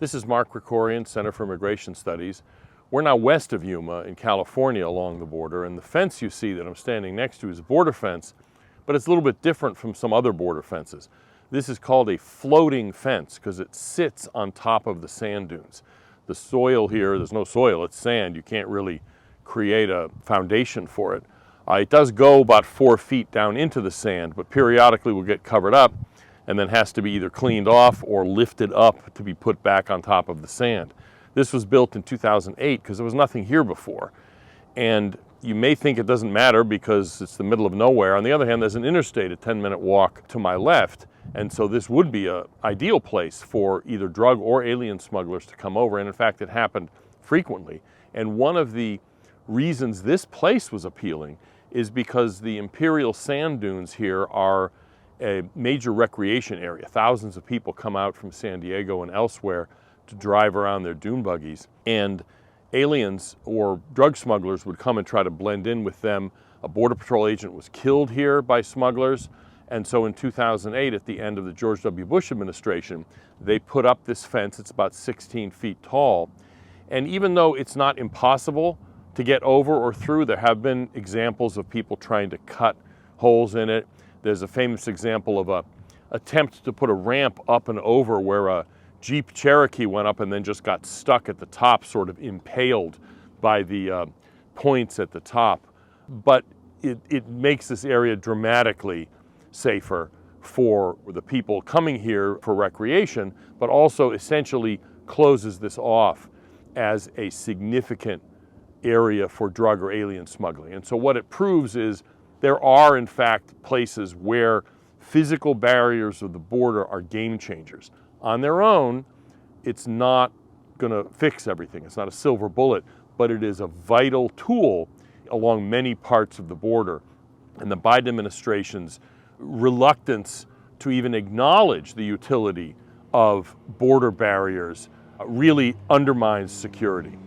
This is Mark Krikorian, Center for Immigration Studies. We're now west of Yuma in California along the border, and the fence you see that I'm standing next to is a border fence, but it's a little bit different from some other border fences. This is called a floating fence because it sits on top of the sand dunes. The soil here, there's no soil, it's sand. You can't really create a foundation for it. It does go about 4 feet down into the sand, but periodically will get covered up and then has to be either cleaned off or lifted up to be put back on top of the sand. This was built in 2008 because there was nothing here before. And you may think it doesn't matter because it's the middle of nowhere. On the other hand, there's an interstate a 10-minute walk to my left, and so this would be an ideal place for either drug or alien smugglers to come over, and in fact it happened frequently. And one of the reasons this place was appealing is because the imperial sand dunes here are a major recreation area. Thousands of people come out from San Diego and elsewhere to drive around their dune buggies, and aliens or drug smugglers would come and try to blend in with them. A Border Patrol agent was killed here by smugglers, and so in 2008, at the end of the George W. Bush administration, they put up this fence. It's about 16 feet tall, and even though it's not impossible to get over or through, there have been examples of people trying to cut holes in it. There's a famous example of an attempt to put a ramp up and over where a Jeep Cherokee went up and then just got stuck at the top, sort of impaled by the points at the top. But it makes this area dramatically safer for the people coming here for recreation, but also essentially closes this off as a significant area for drug or alien smuggling. And so what it proves is there are, in fact, places where physical barriers of the border are game changers. On their own, it's not going to fix everything. It's not a silver bullet, but it is a vital tool along many parts of the border. And the Biden administration's reluctance to even acknowledge the utility of border barriers really undermines security.